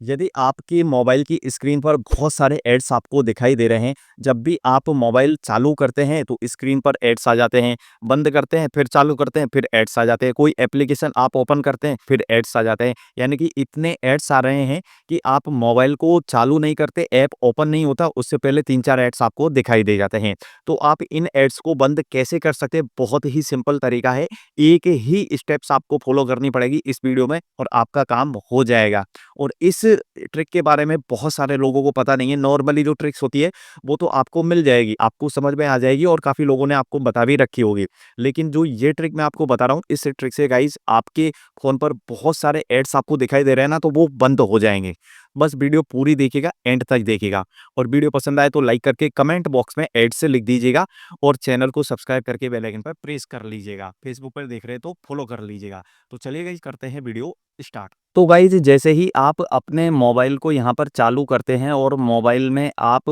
यदि आपके मोबाइल की स्क्रीन पर बहुत सारे एड्स आपको दिखाई दे रहे हैं, जब भी आप मोबाइल चालू करते हैं तो स्क्रीन पर एड्स आ जाते हैं, बंद करते हैं फिर चालू करते हैं फिर एड्स आ जाते हैं, कोई एप्लीकेशन आप ओपन करते हैं फिर एड्स आ जाते हैं। यानी कि इतने एड्स आ रहे हैं कि आप मोबाइल को चालू नहीं करते, ऐप ओपन नहीं होता उससे पहले 3-4 एड्स आपको दिखाई दे जाते हैं। तो आप इन एड्स को बंद कैसे कर सकते हैं? बहुत ही सिंपल तरीका है। एक ही स्टेप्स आपको फॉलो करनी पड़ेगी इस वीडियो में और आपका काम हो जाएगा। और इस ट्रिक के बारे में बहुत सारे लोगों को पता नहीं है। नॉर्मली जो ट्रिक्स होती है वो तो आपको मिल जाएगी, आपको समझ में आ जाएगी और काफ़ी लोगों ने आपको बता भी रखी होगी। लेकिन जो ये ट्रिक मैं आपको बता रहा हूँ, इस ट्रिक से गाइस आपके फ़ोन पर बहुत सारे एड्स आपको दिखाई दे रहे हैं ना, तो वो बंद हो जाएँगे। बस वीडियो पूरी देखिएगा, एंड तक देखिएगा और वीडियो पसंद आए तो लाइक करके कमेंट बॉक्स में एड्स लिख दीजिएगा और चैनल को सब्सक्राइब करके बेल आइकन पर प्रेस कर लीजिएगा। फेसबुक पर देख रहे हैं तो फॉलो कर लीजिएगा। तो चलिए गाइस करते हैं वीडियो स्टार्ट। तो गाइज जैसे ही आप अपने मोबाइल को यहाँ पर चालू करते हैं और मोबाइल में आप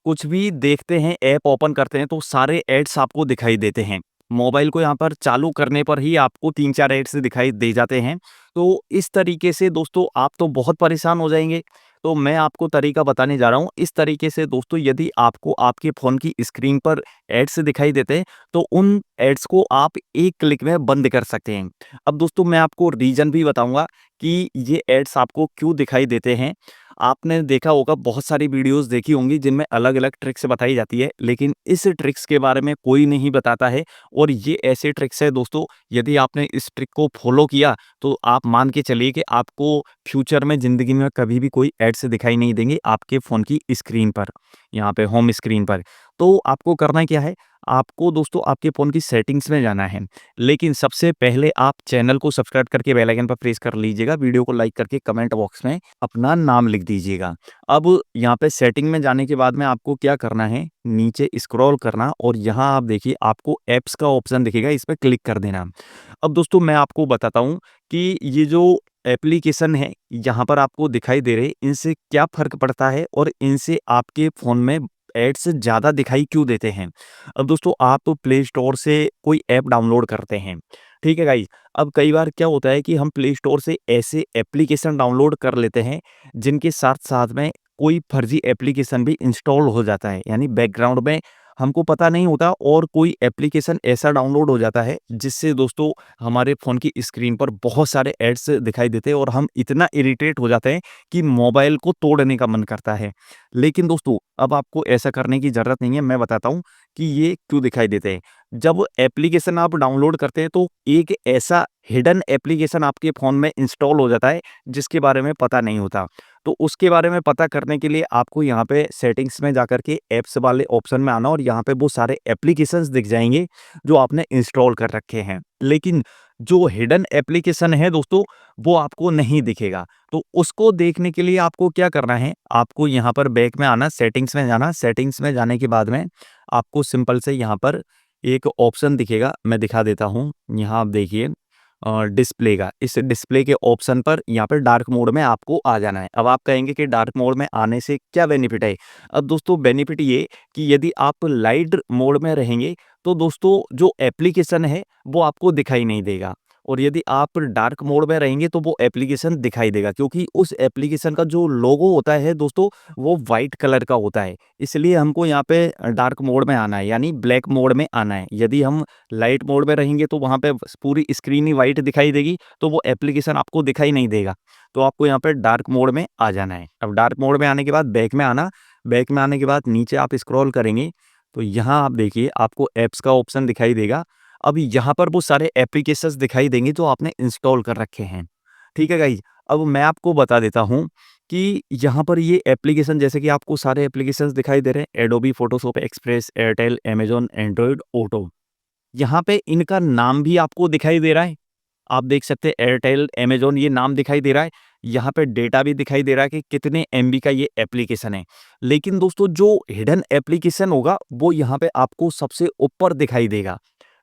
कुछ भी देखते हैं, ऐप ओपन करते हैं तो सारे एड्स आपको दिखाई देते हैं। मोबाइल को यहाँ पर चालू करने पर ही आपको 3-4 एड्स दिखाई दे जाते हैं। तो इस तरीके से दोस्तों आप तो बहुत परेशान हो जाएंगे। तो मैं आपको तरीका बताने जा रहा हूँ। इस तरीके से दोस्तों यदि आपको आपके फ़ोन की स्क्रीन पर एड्स दिखाई देते हैं तो उन एड्स को आप एक क्लिक में बंद कर सकते हैं। अब दोस्तों मैं आपको रीज़न भी बताऊँगा कि ये एड्स आपको क्यों दिखाई देते हैं। आपने देखा होगा, बहुत सारी वीडियोज़ देखी होंगी जिनमें अलग-अलग ट्रिक्स बताई जाती है, लेकिन इस ट्रिक्स के बारे में कोई नहीं बताता है। और ये ऐसे ट्रिक्स है दोस्तों, यदि आपने इस ट्रिक को फ़ॉलो किया तो आप मान के चलिए कि आपको फ्यूचर में ज़िंदगी में कभी भी कोई एड्स दिखाई नहीं देंगे आपके फ़ोन की स्क्रीन पर, यहाँ पे होम स्क्रीन पर। तो आपको करना क्या है, आपको दोस्तों आपके फ़ोन की सेटिंग्स में जाना है। लेकिन सबसे पहले आप चैनल को सब्सक्राइब करके बेल आइकन पर प्रेस कर लीजिएगा, वीडियो को लाइक करके कमेंट बॉक्स में अपना नाम लिख दीजिएगा। अब यहाँ पे सेटिंग में जाने के बाद में आपको क्या करना है, नीचे स्क्रॉल करना और यहाँ आप देखिए आपको ऐप्स का ऑप्शन दिखेगा, इस पे क्लिक कर देना। अब दोस्तों मैं आपको बताता हूँ कि ये जो एप्लीकेशन है यहाँ पर आपको दिखाई दे रहे हैं, इनसे क्या फ़र्क पड़ता है और इनसे आपके फ़ोन में एड्स ज़्यादा दिखाई क्यों देते हैं। अब दोस्तों आप प्ले स्टोर से कोई ऐप डाउनलोड करते हैं, ठीक है गाइस। अब कई बार क्या होता है कि हम प्ले स्टोर से ऐसे एप्लीकेशन डाउनलोड कर लेते हैं जिनके साथ-साथ में कोई फर्जी एप्लीकेशन भी इंस्टॉल हो जाता है। यानी बैकग्राउंड में हमको पता नहीं होता और कोई एप्लीकेशन ऐसा डाउनलोड हो जाता है जिससे दोस्तों हमारे फ़ोन की स्क्रीन पर बहुत सारे एड्स दिखाई देते हैं और हम इतना इरिटेट हो जाते हैं कि मोबाइल को तोड़ने का मन करता है। लेकिन दोस्तों अब आपको ऐसा करने की ज़रूरत नहीं है, मैं बताता हूँ कि ये क्यों दिखाई देते हैं। जब एप्लीकेशन आप डाउनलोड करते हैं तो एक ऐसा हिडन एप्लीकेशन आपके फ़ोन में इंस्टॉल हो जाता है जिसके बारे में पता नहीं होता। तो उसके बारे में पता करने के लिए आपको यहाँ पे सेटिंग्स में जाकर के ऐप्स वाले ऑप्शन में आना और यहाँ पे वो सारे एप्लीकेशंस दिख जाएँगे जो आपने इंस्टॉल कर रखे हैं। लेकिन जो हिडन एप्लीकेशन है दोस्तों, वो आपको नहीं दिखेगा। तो उसको देखने के लिए आपको क्या करना है, आपको यहाँ पर बैक में आना, सेटिंग्स में जाना। सेटिंग्स में जाने के बाद में आपको सिंपल से यहाँ पर एक ऑप्शन दिखेगा, मैं दिखा देता हूँ। यहाँ आप देखिए डिस्प्ले का, इस डिस्प्ले के ऑप्शन पर यहाँ पर डार्क मोड में आपको आ जाना है। अब आप कहेंगे कि डार्क मोड में आने से क्या बेनिफिट है? अब दोस्तों बेनिफिट ये कि यदि आप लाइट मोड में रहेंगे तो दोस्तों जो एप्लीकेशन है वो आपको दिखाई नहीं देगा और यदि आप डार्क मोड में रहेंगे तो वो एप्लीकेशन दिखाई देगा, क्योंकि उस एप्लीकेशन का जो लोगो होता है दोस्तों वो वाइट कलर का होता है। इसलिए हमको यहाँ पे डार्क मोड में आना है, यानी ब्लैक मोड में आना है। यदि हम लाइट मोड में रहेंगे तो वहाँ पे पूरी स्क्रीन ही वाइट दिखाई देगी, तो वो एप्लीकेशन आपको दिखाई नहीं देगा। तो आपको यहाँ पे डार्क मोड में आ जाना है। अब डार्क मोड में आने के बाद बैक में आना, बैक में आने के बाद नीचे आप स्क्रॉल करेंगे तो यहाँ आप देखिए आपको ऐप्स का ऑप्शन दिखाई देगा। अब यहाँ पर वो सारे एप्लीकेशंस दिखाई देंगे जो आपने इंस्टॉल कर रखे हैं। ठीक है गाइस, अब मैं आपको बता देता हूँ कि यहाँ पर ये एप्लीकेशन, जैसे कि आपको सारे एप्लीकेशंस दिखाई दे रहे हैं, Adobe Photoshop express, Airtel, Amazon, Android auto. यहाँ पे इनका नाम भी आपको दिखाई दे रहा है। आप देख सकते हैं एयरटेल, अमेज़न ये नाम दिखाई दे रहा है। यहाँ पे डेटा भी दिखाई दे रहा है कि कितने एमबी का ये एप्लीकेशन है। लेकिन दोस्तों जो हिडन एप्लीकेशन होगा वो यहाँ पे आपको सबसे ऊपर दिखाई देगा।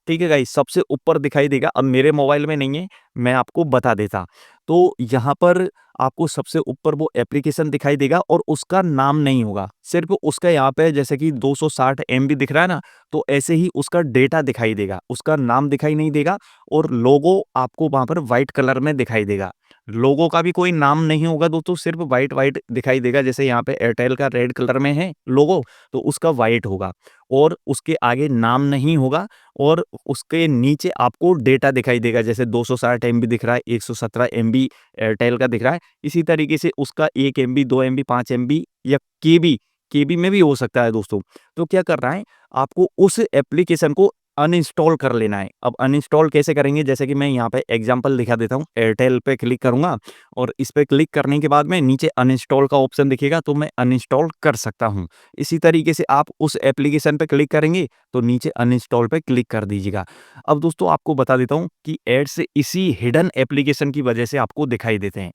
ठीक है गाइस, सबसे ऊपर दिखाई देगा। अब मेरे मोबाइल में नहीं है, मैं आपको बता देता। तो यहाँ पर आपको सबसे ऊपर वो एप्लीकेशन दिखाई देगा और उसका नाम नहीं होगा। सिर्फ़ उसका यहाँ पे जैसे कि 260 एमबी दिख रहा है ना, तो ऐसे ही उसका डेटा दिखाई देगा। उसका नाम दिखाई नहीं देगा और लोगो आपको वहाँ पर व्हाइट कलर में दिखाई देगा। लोगो का भी कोई नाम नहीं होगा दोस्तों, सिर्फ व्हाइट व्हाइट दिखाई देगा। जैसे यहाँ पे एयरटेल का रेड कलर में है लोगो, तो उसका व्हाइट होगा और उसके आगे नाम नहीं होगा और उसके नीचे आपको डेटा दिखाई देगा। जैसे 260 एमबी दिख रहा है, 117 एमबी एयरटेल का दिख रहा है। इसी तरीके से उसका 1 एमबी, 2 एमबी, 5 एमबी या केबी, केबी में भी हो सकता है दोस्तों। तो क्या करना है, आपको उस एप्लीकेशन को अनइंस्टॉल कर लेना है। अब अनइंस्टॉल कैसे करेंगे, जैसे कि मैं यहाँ पे एग्जांपल दिखा देता हूँ। एयरटेल पे क्लिक करूँगा और इस पे क्लिक करने के बाद में नीचे अनइंस्टॉल का ऑप्शन दिखेगा, तो मैं अनइंस्टॉल कर सकता हूँ। इसी तरीके से आप उस एप्लीकेशन पे क्लिक करेंगे तो नीचे अनइंस्टॉल पे क्लिक कर दीजिएगा। अब दोस्तों आपको बता देता हूँ कि एड्स इसी हिडन एप्लीकेशन की वजह से आपको दिखाई देते हैं।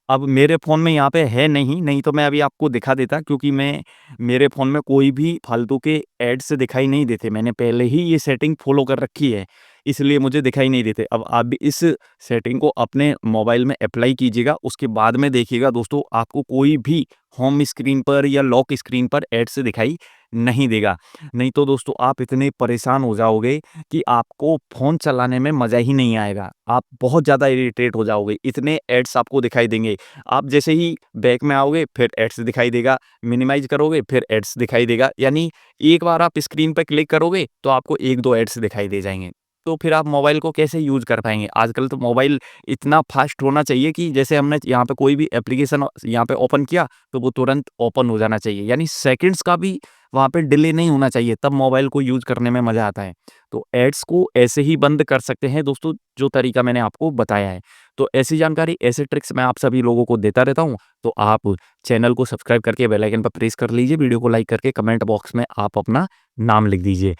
अब मेरे फ़ोन में यहाँ पे है नहीं, नहीं तो मैं अभी आपको दिखा देता, क्योंकि मेरे फ़ोन में कोई भी फालतू के एड्स दिखाई नहीं देते। मैंने पहले ही ये सेटिंग फ़ॉलो कर रखी है, इसलिए मुझे दिखाई नहीं देते। अब आप भी इस सेटिंग को अपने मोबाइल में अप्लाई कीजिएगा, उसके बाद में देखिएगा दोस्तों आपको कोई भी होम स्क्रीन पर या लॉक स्क्रीन पर एड्स दिखाई नहीं देगा। नहीं तो दोस्तों आप इतने परेशान हो जाओगे कि आपको फ़ोन चलाने में मज़ा ही नहीं आएगा। आप बहुत ज़्यादा इरिटेट हो जाओगे, इतने एड्स आपको दिखाई देंगे। आप जैसे ही बैक में आओगे फिर एड्स दिखाई देगा, मिनिमाइज़ करोगे फिर एड्स दिखाई देगा। यानी एक बार आप स्क्रीन पे क्लिक करोगे तो आपको 1-2 एड्स दिखाई दे जाएँगे। तो फिर आप मोबाइल को कैसे यूज़ कर पाएँगे? आजकल तो मोबाइल इतना फ़ास्ट होना चाहिए कि जैसे हमने यहाँ पे कोई भी एप्लीकेशन यहाँ पे ओपन किया तो वो तुरंत ओपन हो जाना चाहिए। यानी सेकंड्स का भी वहाँ पे डिले नहीं होना चाहिए, तब मोबाइल को यूज़ करने में मज़ा आता है। तो एड्स को ऐसे ही बंद कर सकते हैं दोस्तों, जो तरीका मैंने आपको बताया है। तो ऐसी जानकारी, ऐसे ट्रिक्स मैं आप सभी लोगों को देता रहता हूँ। तो आप चैनल को सब्सक्राइब करके बेल आइकन पर प्रेस कर लीजिए, वीडियो को लाइक करके कमेंट बॉक्स में आप अपना नाम लिख दीजिए।